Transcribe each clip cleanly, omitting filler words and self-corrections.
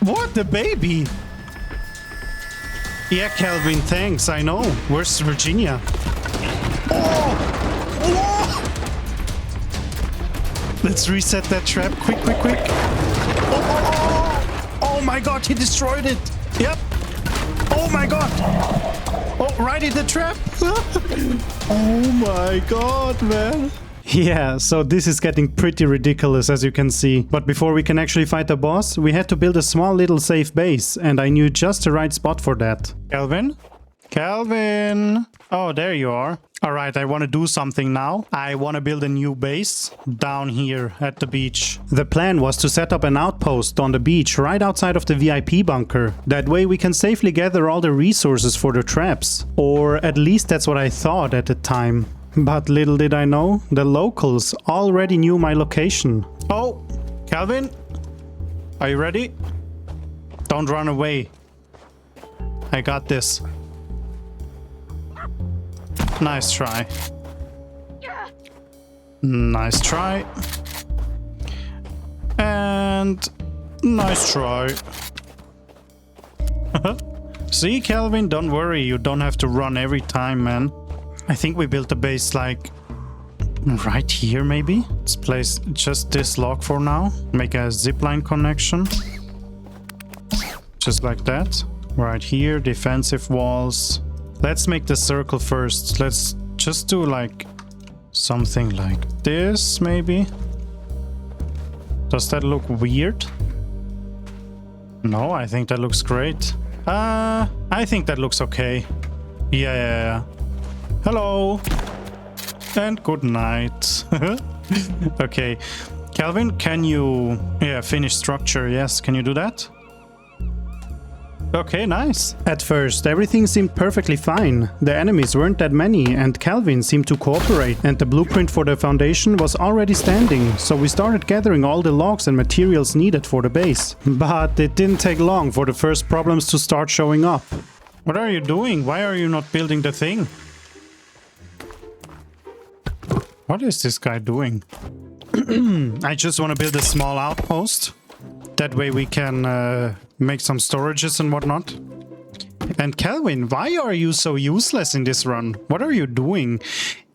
What? The baby? Yeah, Calvin, thanks. I know. Where's Virginia? Oh! Whoa! Let's reset that trap. Quick, quick, quick. Oh my god, he destroyed it. Yep. Oh my god. Oh, right in the trap. Oh my god, man. Yeah, so this is getting pretty ridiculous, as you can see. But before we can actually fight the boss, we had to build a small little safe base, and I knew just the right spot for that. Calvin? Calvin! Oh, there you are. Alright, I want to do something now. I want to build a new base down here at the beach. The plan was to set up an outpost on the beach right outside of the VIP bunker. That way we can safely gather all the resources for the traps. Or at least that's what I thought at the time. But little did I know, the locals already knew my location. Oh, Calvin, are you ready? Don't run away. I got this. Nice try. Nice try. And nice try. See, Calvin, don't worry. You don't have to run every time, man. I think we built the base like right here, maybe. Let's place just this log for now. Make a zipline connection. Just like that. Right here, defensive walls. Let's make the circle first. Let's just do like something like this, maybe. Does that look weird? No, I think that looks great. I think that looks okay. Yeah. Hello. And good night. Okay. Calvin, can you... Yeah, finish structure. Yes, can you do that? Okay, nice. At first, everything seemed perfectly fine. The enemies weren't that many and Calvin seemed to cooperate. And the blueprint for the foundation was already standing. So we started gathering all the logs and materials needed for the base. But it didn't take long for the first problems to start showing up. What are you doing? Why are you not building the thing? What is this guy doing? I just want to build a small outpost. That way we can make some storages and whatnot. And Calvin, why are you so useless in this run? What are you doing?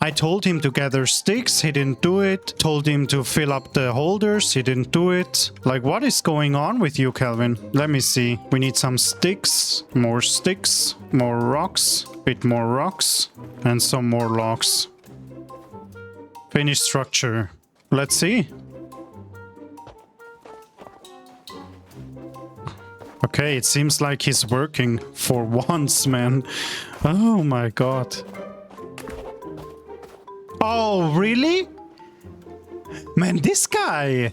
I told him to gather sticks, he didn't do it. Told him to fill up the holders, he didn't do it. Like, what is going on with you, Calvin? Let me see. We need some sticks, more rocks, bit more rocks, and some more logs. Finish structure. Let's see. Okay, it seems like he's working for once, man. Oh my god. Oh, really? Man, this guy!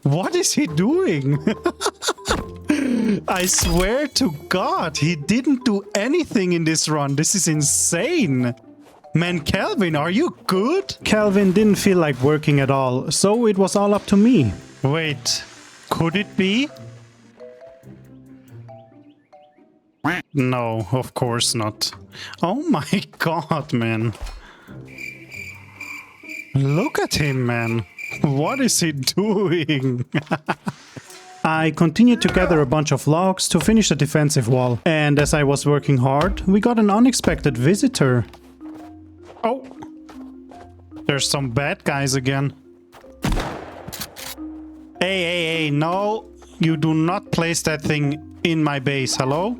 What is he doing? I swear to God, he didn't do anything in this run. This is insane. Man, Calvin, are you good? Calvin didn't feel like working at all, so it was all up to me. Wait, could it be? No, of course not. Oh my god, man. Look at him, man. What is he doing? I continued to gather a bunch of logs to finish the defensive wall. And as I was working hard, we got an unexpected visitor. Oh, there's some bad guys again. Hey, no. You do not place that thing in my base. Hello?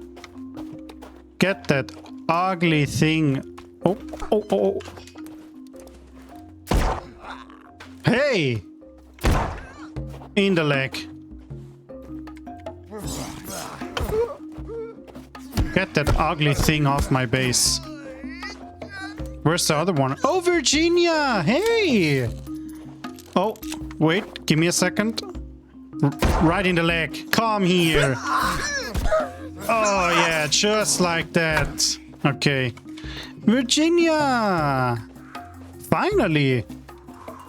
Get that ugly thing. Oh. Hey! In the leg. Get that ugly thing off my base. Where's the other one? Oh, Virginia! Hey! Oh, wait. Give me a second. Right in the leg. Come here. Oh, yeah. Just like that. Okay. Virginia! Finally.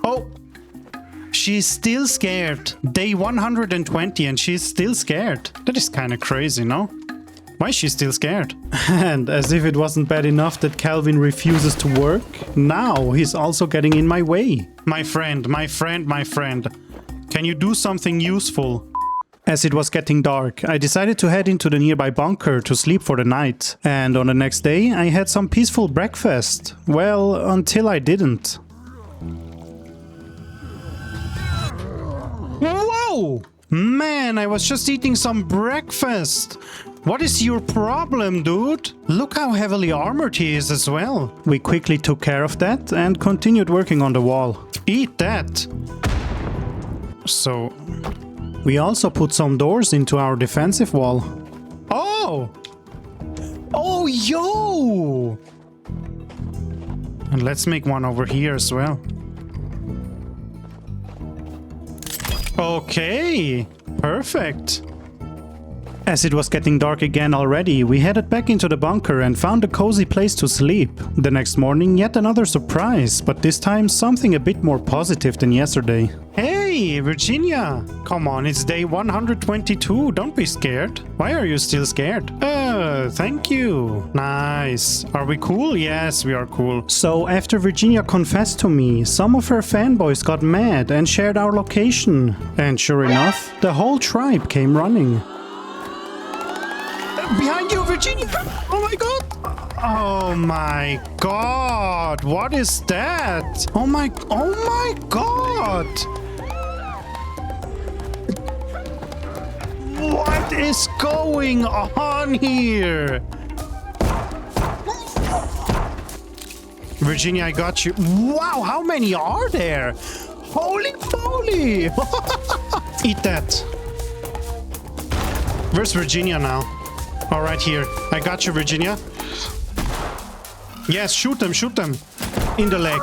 Oh. She's still scared. Day 120 and she's still scared. That is kind of crazy, no? Why is she still scared? And as if it wasn't bad enough that Calvin refuses to work, now he's also getting in my way. My friend. Can you do something useful? As it was getting dark, I decided to head into the nearby bunker to sleep for the night. And on the next day, I had some peaceful breakfast. Well, until I didn't. Whoa! Man, I was just eating some breakfast. What is your problem, dude? Look how heavily armored he is as well. We quickly took care of that and continued working on the wall. Eat that! So, we also put some doors into our defensive wall. Oh! Oh, yo! And let's make one over here as well. Okay, perfect. As it was getting dark again already, we headed back into the bunker and found a cozy place to sleep. The next morning, yet another surprise, but this time something a bit more positive than yesterday. Hey, Virginia! Come on, it's day 122, don't be scared. Why are you still scared? Thank you. Nice. Are we cool? Yes, we are cool. So, after Virginia confessed to me, some of her fanboys got mad and shared our location. And sure enough, the whole tribe came running. Behind you, Virginia! Oh my god! Oh my god! What is that? Oh my god! What is going on here? Virginia, I got you. Wow, how many are there? Holy moly! Eat that. Where's Virginia now? All right, here. I got you, Virginia. Yes, shoot them, shoot them. In the leg.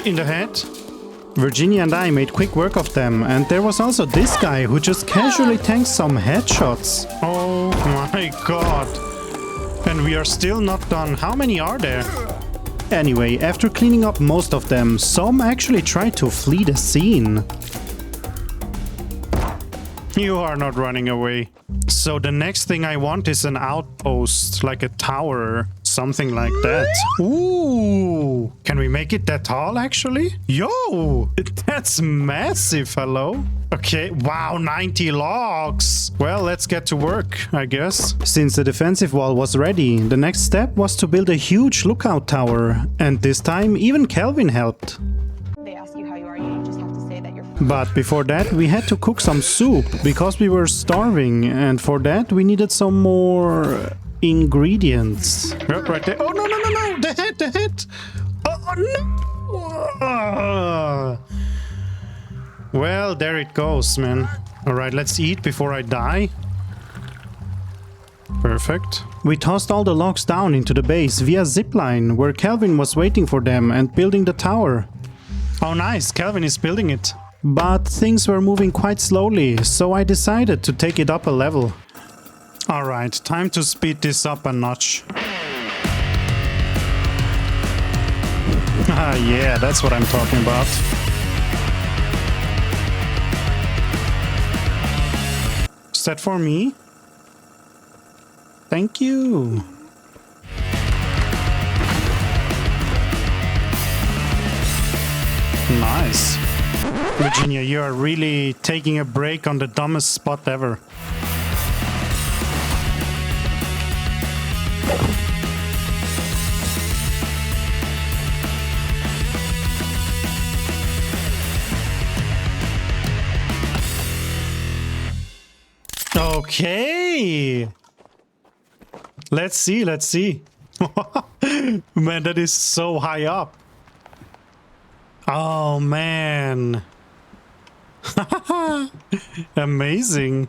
In the head. Virginia and I made quick work of them, and there was also this guy who just casually tanked some headshots. Oh my god. And we are still not done. How many are there? Anyway, after cleaning up most of them, some actually tried to flee the scene. You are not running away. So the next thing I want is an outpost, like a tower, something like that. Ooh! Can we make it that tall, actually? Yo! That's massive, hello? Okay, wow, 90 logs! Well, let's get to work, I guess. Since the defensive wall was ready, the next step was to build a huge lookout tower. And this time, even Kelvin helped. They ask you how you are, you just have to say that you're... But before that, we had to cook some soup, because we were starving, and for that we needed some more ingredients. Right there. Oh, no, no, no, no! The head, the head! Oh, no! Well, there it goes, man. Alright, let's eat before I die. Perfect. We tossed all the logs down into the base via zipline, where Kelvin was waiting for them and building the tower. Oh nice, Kelvin is building it. But things were moving quite slowly, so I decided to take it up a level. Alright, time to speed this up a notch. Ah yeah, that's what I'm talking about. Is that for me? Thank you. Nice. Virginia, you are really taking a break on the dumbest spot ever. Okay. Let's see, let's see. Man, that is so high up. Oh, man. Amazing.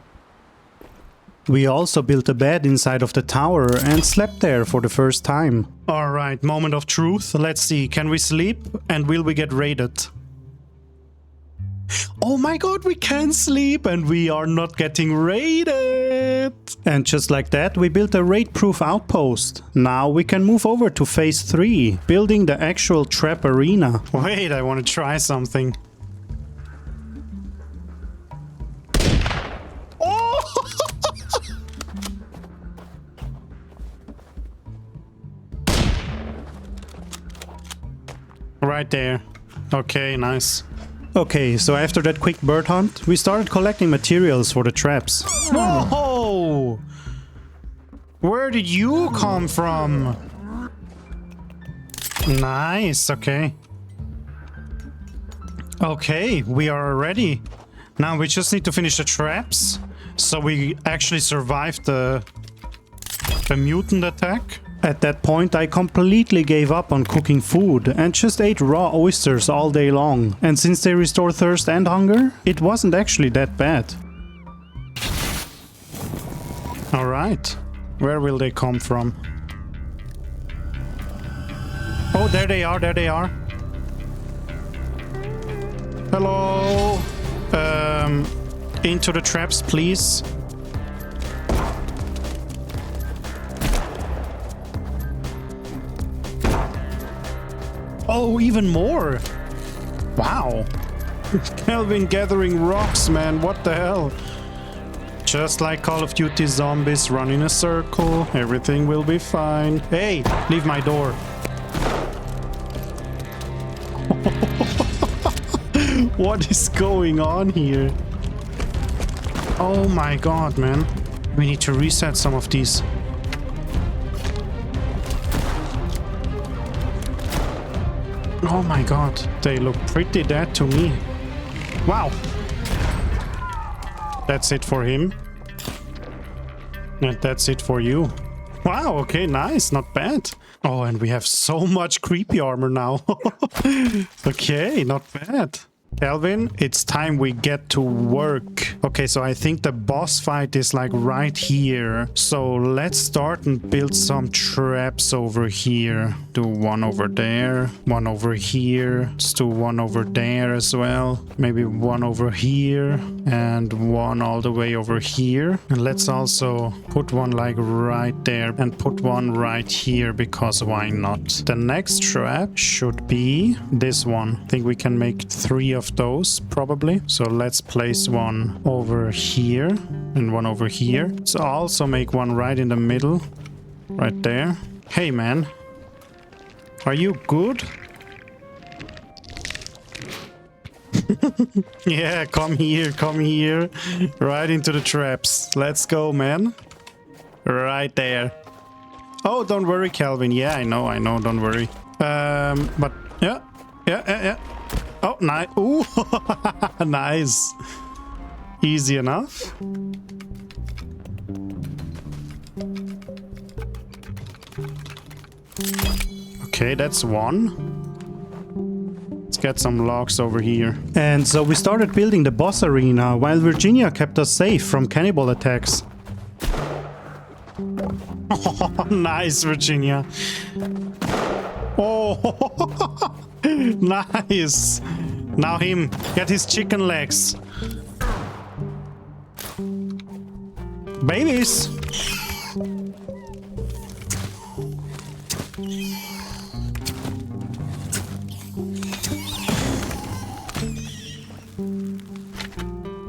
We also built a bed inside of the tower and slept there for the first time. Alright, moment of truth. Let's see, can we sleep and will we get raided? Oh my god, we can sleep and we are not getting raided! And just like that, we built a raid-proof outpost. Now we can move over to phase 3, building the actual trap arena. Wait, I want to try something. Oh! Right there. Okay, nice. Okay, so after that quick bird hunt, we started collecting materials for the traps. Whoa! Where did you come from? Nice, okay. Okay, we are ready. Now we just need to finish the traps, so we actually survived the mutant attack. At that point, I completely gave up on cooking food and just ate raw oysters all day long. And since they restore thirst and hunger, it wasn't actually that bad. Alright, where will they come from? Oh, there they are, there they are. Hello. Into the traps, please. Oh, even more. Wow. Kelvin gathering rocks, man. What the hell? Just like Call of Duty zombies run in a circle. Everything will be fine. Hey, leave my door. What is going on here? Oh my god, man. We need to reset some of these. Oh my god, they look pretty dead to me. Wow. That's it for him. And that's it for you. Wow, okay, nice, not bad. Oh, and we have so much creepy armor now. Okay, not bad. Kelvin, it's time we get to work. Okay, so I think the boss fight is like right here. So let's start and build some traps over here. Do one over there, one over here. Let's do one over there as well. Maybe one over here and one all the way over here. And let's also put one like right there and put one right here because why not? The next trap should be this one. I think we can make 3 of those probably. So let's place one over here and one over here. Let's also make one right in the middle, right there. Hey man, are you good? Yeah, come here, right into the traps. Let's go, man. Right there. Oh, don't worry, Kelvin. Yeah, I know, don't worry. But yeah. Oh, nice. Ooh, nice. Easy enough. Okay, that's one. Let's get some logs over here. And so we started building the boss arena while Virginia kept us safe from cannibal attacks. Oh, nice, Virginia. Oh, nice. Now him. Get his chicken legs. Babies.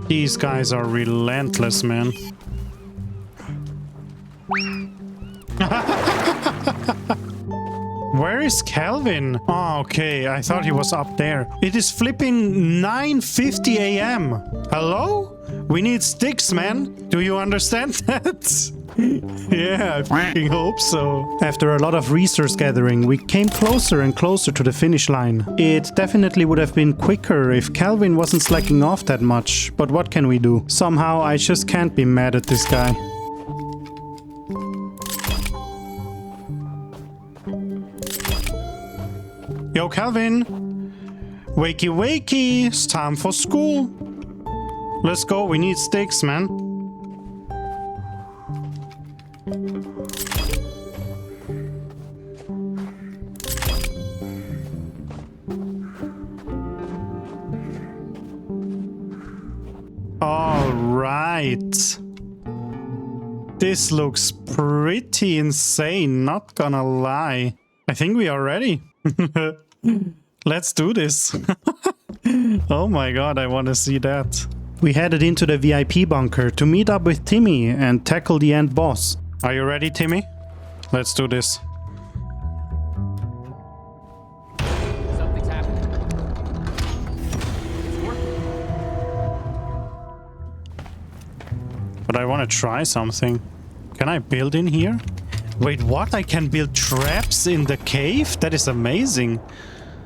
These guys are relentless, man. Where is Kelvin? Oh, okay. I thought he was up there. It is flipping 9:50 a.m. Hello? We need sticks, man. Do you understand that? Yeah, I fucking hope so. After a lot of resource gathering, we came closer and closer to the finish line. It definitely would have been quicker if Kelvin wasn't slacking off that much. But what can we do? Somehow, I just can't be mad at this guy. Yo, Kelvin! Wakey wakey! It's time for school! Let's go, we need sticks, man. Alright. This looks pretty insane, not gonna lie. I think we are ready. Let's do this. Oh my god, I want to see that. We headed into the VIP bunker to meet up with Timmy and tackle the end boss. Are you ready, Timmy? Let's do this. Something's happening. but I want to try something. Can I build in here? Wait, what? I can build traps in the cave? That is amazing.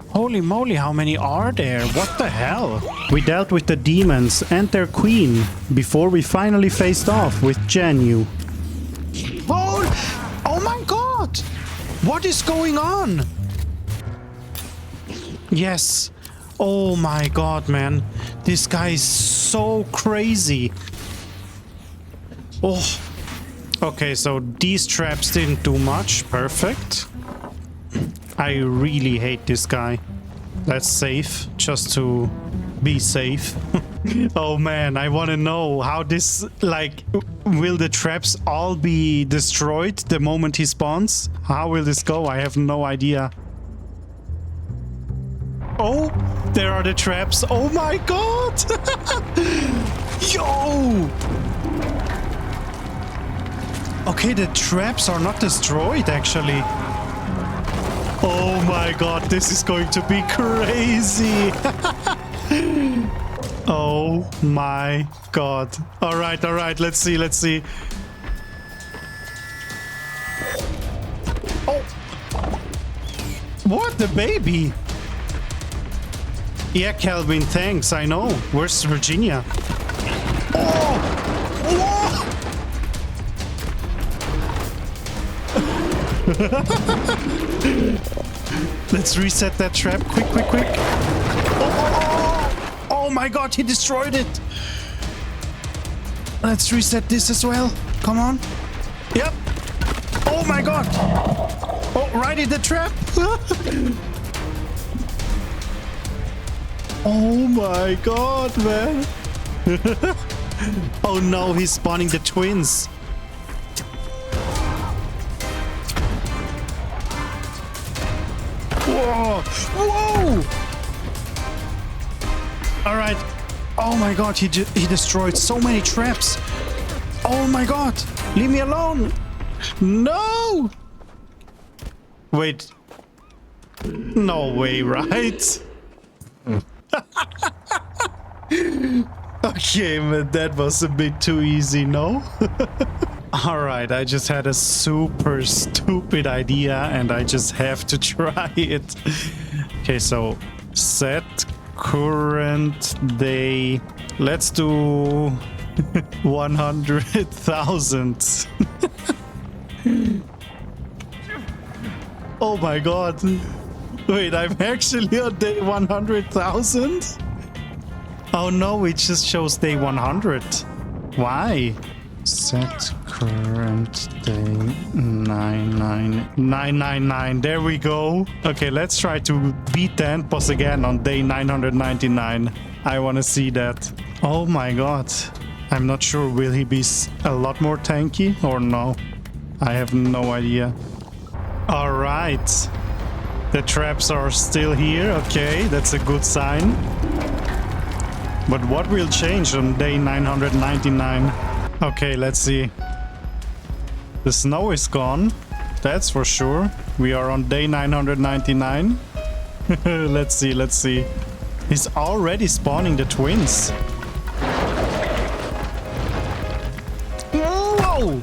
Holy moly, how many are there? What the hell? We dealt with the demons and their queen before we finally faced off with Janu. Oh my god! What is going on? Yes. Oh my god, man. This guy is so crazy. Oh. Okay, so these traps didn't do much. Perfect. I really hate this guy. Let's save, just to be safe. Oh man, I want to know how this, like, will the traps all be destroyed the moment he spawns? How will this go? I have no idea. Oh, there are the traps. Oh my god! Yo! Okay, the traps are not destroyed, actually. Oh my god, this is going to be crazy. Oh my god. All right, let's see. Oh. What, the baby? Yeah, Calvin, thanks, I know. Where's Virginia? Oh! Let's reset that trap. Quick. Oh my god, he destroyed it. Let's reset this as well. Come on. Yep. Oh my god. Oh, right in the trap. Oh my god, man. Oh no, he's spawning the twins. Whoa! All right. Oh my god, he destroyed so many traps. Oh my god, leave me alone. No. Wait. No way, right? Okay, man, that was a bit too easy, no? Alright, I just had a super stupid idea and I just have to try it. Okay, so set current day. Let's do 100,000. Oh my god. Wait, I'm actually on day 100,000? Oh no, it just shows day 100. Why? Set current day 99999. There we go. Okay, let's try to beat the end boss again on day 999. I want to see that. Oh my god. I'm not sure. Will he be a lot more tanky or no? I have no idea. All right. The traps are still here. Okay, that's a good sign. But what will change on day 999? Okay, let's see. The snow is gone. That's for sure. We are on day 999. Let's see. He's already spawning the twins. Whoa!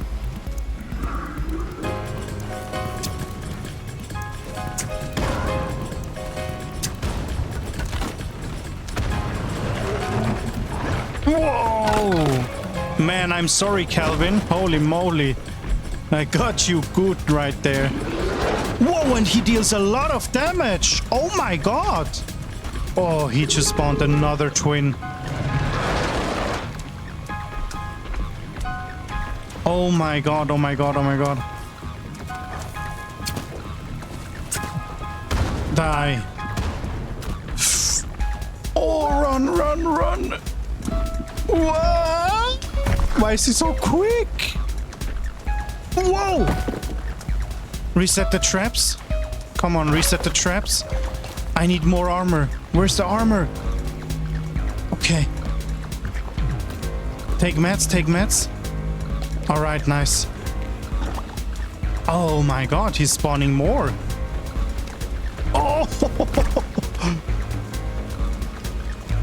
Whoa! Man, I'm sorry, Calvin. Holy moly. I got you good right there. Whoa, and he deals a lot of damage. Oh my god. Oh, he just spawned another twin. Oh my god. Die. Oh, run. What? Why is he so quick? Whoa! Reset the traps. Come on, reset the traps. I need more armor. Where's the armor? Okay. Take mats. All right, nice. Oh my god, he's spawning more. Oh!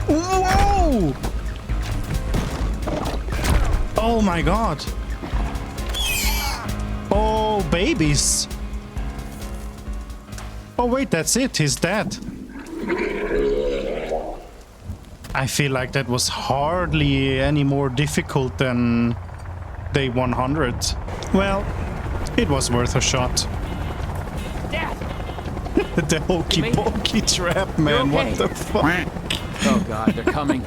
Whoa! Oh my god. Oh, babies. Oh wait, that's it. He's dead. I feel like that was hardly any more difficult than day 100. Well, it was worth a shot. The hokey pokey trap, man. Okay? What the fuck? Oh god, they're coming.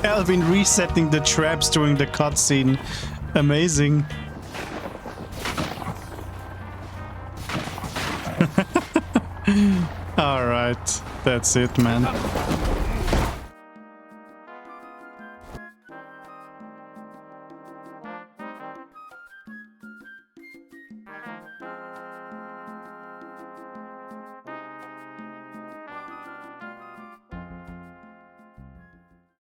Alvin resetting the traps during the cutscene. Amazing. Alright, that's it, man.